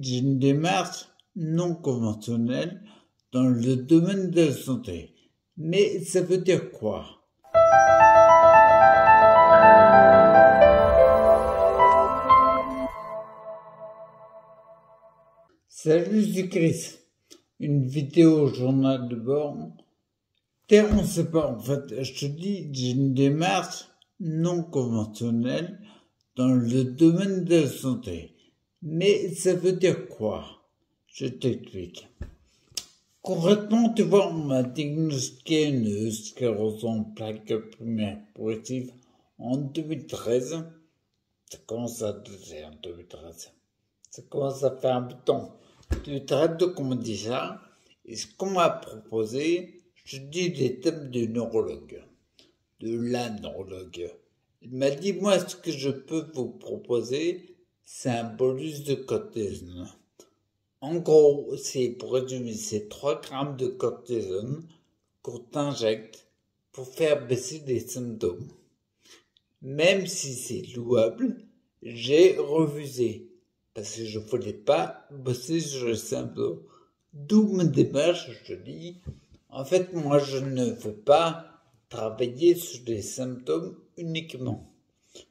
j'ai une démarche non conventionnelle dans le domaine de la santé. Mais ça veut dire quoi? Salut, c'est Chris. Une vidéo au journal de bord. On sait pas, en fait, je te dis, j'ai une démarche non conventionnelle dans le domaine de la santé. Mais ça veut dire quoi? Je t'explique. Concrètement, tu vois, on m'a diagnostiqué une sclérose en plaques primaire progressive en 2013. Ça commence à dater en 2013. Ça commence à faire un bout de temps. 2013, donc on m'a dit ça. Et ce qu'on m'a proposé, je te dis des thèmes de neurologue, de la neurologue. Il m'a dit, moi, ce que je peux vous proposer, c'est un bolus de cortisone. En gros, c'est, pour résumer, c'est 3 grammes de cortisone qu'on t'injecte pour faire baisser les symptômes. Même si c'est louable, j'ai refusé parce que je voulais pas bosser sur les symptômes. D'où ma démarche, je te dis. En fait, moi, je ne veux pas travailler sur les symptômes uniquement.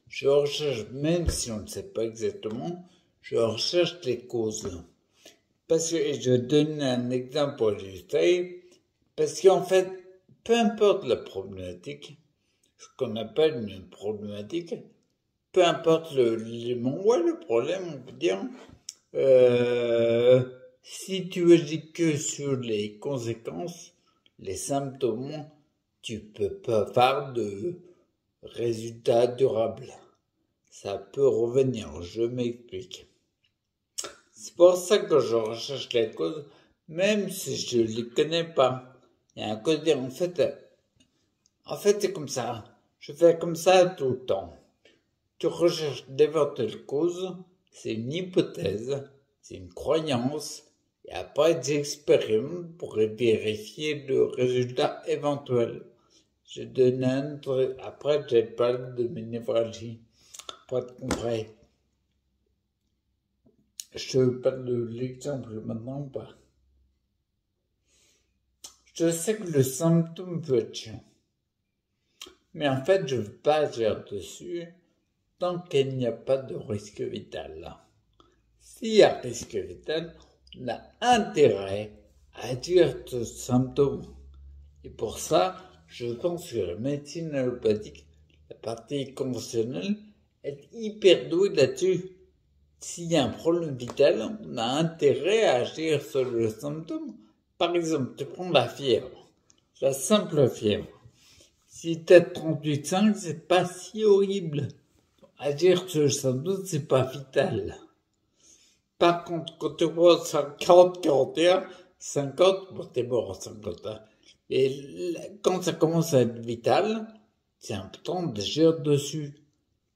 Je recherche, même si on ne sait pas exactement, je recherche les causes. Parce que, et je donne un exemple pour illustrer, parce qu'en fait, peu importe la problématique, ce qu'on appelle une problématique, peu importe l'élément, ouais, le problème, on peut dire, si tu agis que sur les conséquences, les symptômes, tu peux pas faire de résultats durables. Ça peut revenir, je m'explique. C'est pour ça que je recherche les causes, même si je les connais pas. Il y a un côté, en fait, c'est comme ça. Je fais comme ça tout le temps. Tu recherches d'éventuelles causes, c'est une hypothèse, c'est une croyance, et après tu expérimentes pour vérifier le résultat éventuel. Je donne un autre, après je parle de mes névralgies, pour être concret. Je te parle de l'exemple maintenant ou pas? Je sais que le symptôme peut être chiant, mais en fait je ne veux pas agir dessus tant qu'il n'y a pas de risque vital. S'il y a risque vital, on a intérêt à agir sur ce symptôme. Et pour ça, je pense que la médecine allopathique, la partie conventionnelle, est hyper douée là-dessus. S'il y a un problème vital, on a intérêt à agir sur le symptôme. Par exemple, tu prends la fièvre, la simple fièvre. Si tu as 38,5, c'est pas si horrible. Agir sur le symptôme, c'est pas vital. Par contre, quand tu vois 40, 41, 50, bon, t'es mort à 50 ans. Et quand ça commence à être vital, c'est important d'agir dessus.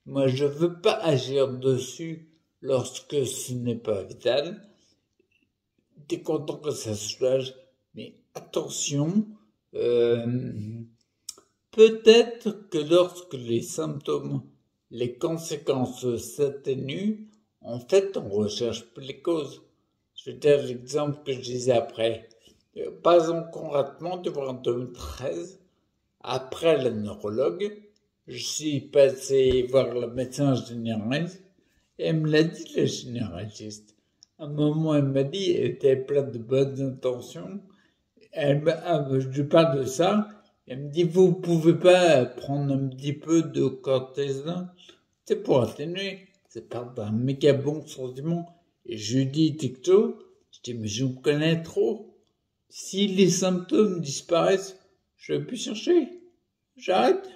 Moi, je veux pas agir dessus lorsque ce n'est pas vital. T'es content que ça se soulage, mais attention, peut-être que lorsque les symptômes, les conséquences s'atténuent, en fait, on recherche plus les causes. Je vais te dire l'exemple que je disais après. Par exemple, concrètement, devant 2013, après le neurologue, je suis passé voir le médecin généraliste et elle me l'a dit, le généraliste. À un moment, elle m'a dit, elle était pleine de bonnes intentions. Je lui parle de ça. Elle me dit, vous pouvez pas prendre un petit peu de cortisone? C'est pour atténuer. C'est pas un méga bon sentiment. Et je lui dis, texto, je dis, mais je me connais trop. Si les symptômes disparaissent, je vais plus chercher. J'arrête.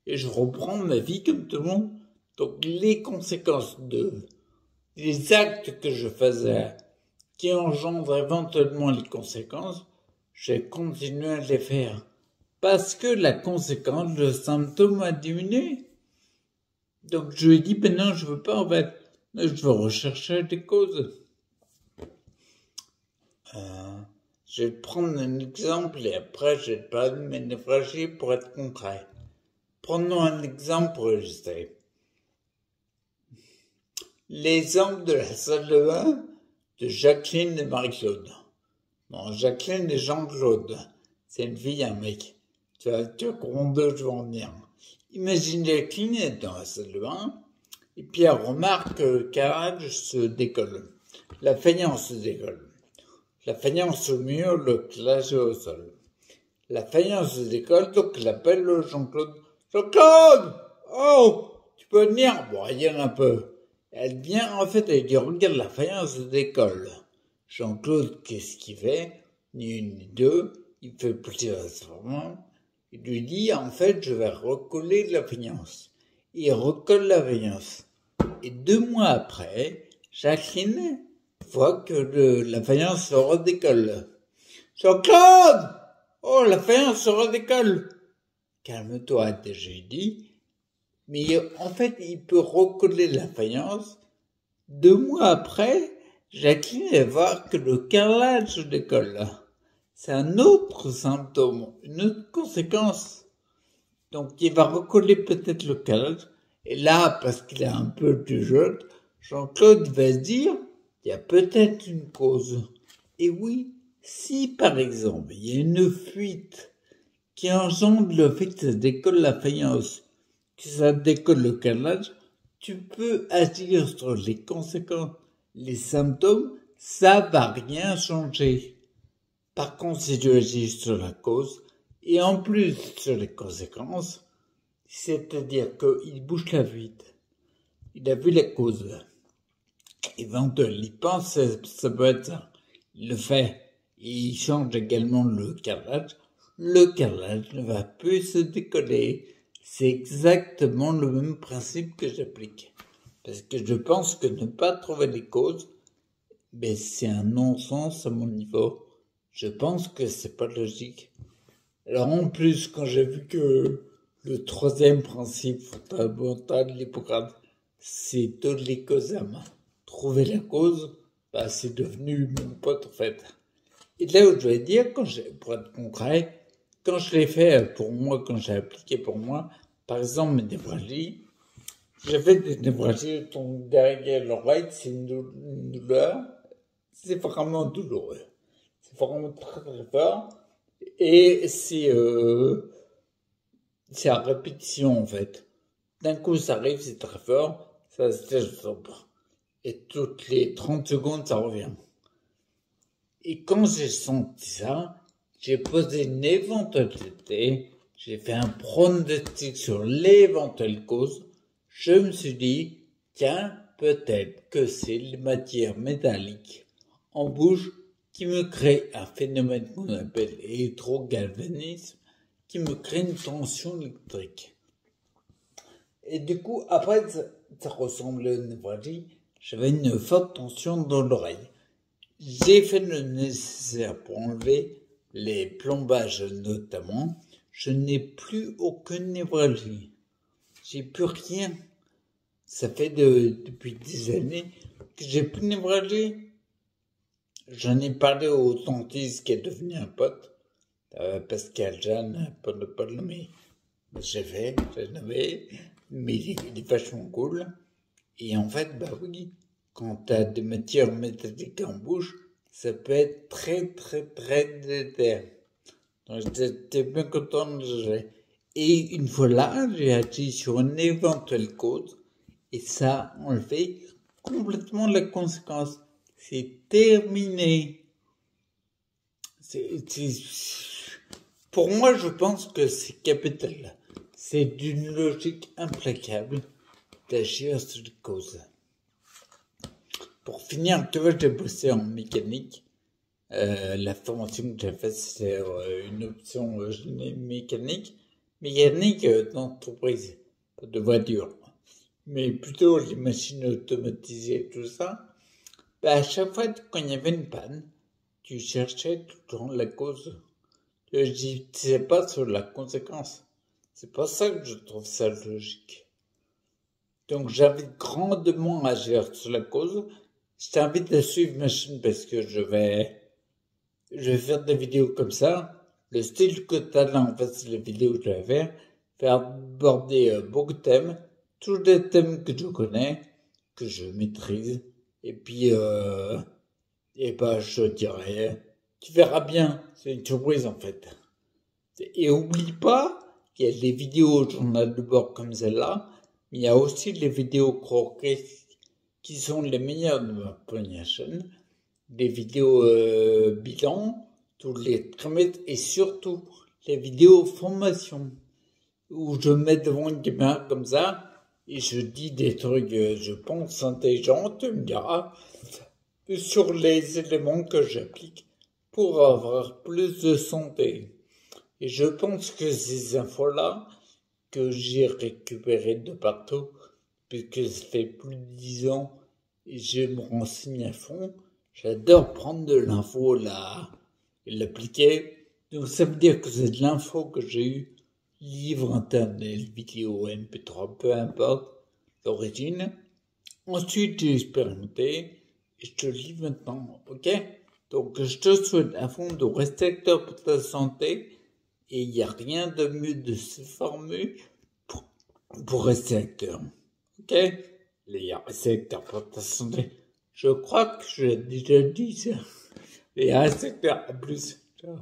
Et je reprends ma vie comme tout le monde. Donc, les conséquences des actes que je faisais, qui engendrent éventuellement les conséquences, j'ai continué à les faire. Parce que la conséquence, le symptôme a diminué. Donc, je lui ai dit, ben non, je veux pas, en fait. Je veux rechercher des causes. Je vais te prendre un exemple et après, je vais te parler de mes névralgies pour être concret. Prenons un exemple pour illustrer. L'exemple de la salle de bain, de Jacqueline et Marie-Claude. Bon, Jacqueline et Jean-Claude, c'est une fille et un mec. Tu vas comprendre d'où je veux en venir. Imagine Jacqueline est dans la salle de bain, et puis elle remarque que le carrelage se décolle. La faïence se décolle. La faïence au mur, le clage au sol. La faïence se décolle, donc elle appelle Jean-Claude. Jean-Claude! Oh! Tu peux venir? Bon, rien un peu. Elle vient, en fait, elle dit, regarde, la faïence se décolle. Jean-Claude, qu'est-ce qu'il fait? Ni une ni deux. Il fait plusieurs experiments. Il lui dit, en fait, je vais recoller la faïence. Il recolle la faïence. Et 2 mois après, Jacqueline voit que la faïence se redécolle. Jean-Claude! Oh, la faïence se redécolle! Calme-toi, j'ai dit. Mais en fait, il peut recoller la faïence. 2 mois après, Jacqueline va voir que le carrelage se décolle. C'est un autre symptôme, une autre conséquence. Donc, il va recoller peut-être le carrelage. Et là, parce qu'il est un peu plus jeune, Jean-Claude va se dire, il y a peut-être une cause. Et oui, si par exemple, il y a une fuite qui engendre le fait que ça décolle la faïence, que ça décolle le carrelage, tu peux agir sur les conséquences, les symptômes, ça va rien changer. Par contre, si tu agis sur la cause, et en plus sur les conséquences, c'est-à-dire qu'il bouge la fuite, il a vu la cause, éventuellement, il pense que ça peut être ça, il le fait, et il change également le carrelage ne va plus se décoller. C'est exactement le même principe que j'applique. Parce que je pense que ne pas trouver les causes, ben c'est un non-sens à mon niveau. Je pense que c'est pas logique. Alors en plus, quand j'ai vu que le 3e principe fondamental de l'Hippocrate, c'est toutes les causes à main. Trouver la cause, bah c'est devenu mon pote en fait. Et là où je vais dire, pour être concret, quand je l'ai fait pour moi, quand j'ai appliqué pour moi, par exemple mes névralgies, j'avais des névralgies derrière l'oreille, c'est une douleur, c'est vraiment douloureux. C'est vraiment très très fort. Et c'est à répétition en fait. D'un coup ça arrive, c'est très fort, ça se sombre. Et toutes les 30 secondes ça revient. Et quand j'ai senti ça, j'ai posé une éventualité, j'ai fait un pronostic sur l'éventuelle cause. Je me suis dit, tiens, peut-être que c'est les matières métalliques en bouche qui me créent un phénomène qu'on appelle électrogalvanisme, qui me crée une tension électrique. Et du coup, après, ça ressemblait à une névralgie. J'avais une forte tension dans l'oreille. J'ai fait le nécessaire pour enlever les plombages notamment. Je n'ai plus aucune névralgie. J'ai plus rien. Ça fait depuis des années que j'ai plus de névralgie. J'en ai parlé au dentiste qui est devenu un pote. Pascal Jeanne, pour ne pas le nommer. J'ai nommé, mais il est vachement cool. Et en fait, bah oui, quand tu as des matières métalliques en bouche, ça peut être très très très délétère. Donc j'étais bien content de gérer. Et une fois là, j'ai agi sur une éventuelle cause et ça a enlevé complètement la conséquence. C'est terminé. Pour moi, je pense que c'est capital. C'est d'une logique implacable d'agir sur les causes. Pour finir, tu vois, j'ai bossé en mécanique. La formation que j'ai faite, c'est une option génie mécanique d'entreprise, pas de voiture, mais plutôt les machines automatisées, tout ça. Bah, à chaque fois, quand il y avait une panne, tu cherchais tout le temps la cause. Je disais pas sur la conséquence. C'est pas ça que je trouve ça logique. Donc j'invite grandement à agir sur la cause. Je t'invite à suivre ma chaîne parce que je vais faire des vidéos comme ça. Le style que tu as là, en fait, c'est les vidéos que je vais faire aborder beaucoup de thèmes, tous des thèmes que je connais, que je maîtrise. Et puis, Et ben, je dirais, tu verras bien, c'est une surprise en fait. Et oublie pas, il y a des vidéos journal de bord comme celle-là, mais il y a aussi les vidéos croquées qui sont les meilleures de ma première chaîne. Des vidéos bilan, tous les trimestres et surtout les vidéos formation où je mets devant une caméra comme ça et je dis des trucs, je pense, intelligents, tu me diras, sur les éléments que j'applique pour avoir plus de santé. Et je pense que ces infos-là, que j'ai récupérées de partout, puisque ça fait plus de 10 ans et je me renseigne à fond, j'adore prendre de l'info là et l'appliquer. Donc ça veut dire que c'est de l'info que j'ai eue, livre, internet, vidéo, MP3, peu importe l'origine. Ensuite, j'ai expérimenté et je te le lis maintenant, ok? Donc je te souhaite à fond de rester acteur pour ta santé et il n'y a rien de mieux de se former pour rester acteur, ok? Rester acteur pour ta santé. Je crois que j'ai déjà dit ça. Les acteurs, à plus. Ciao.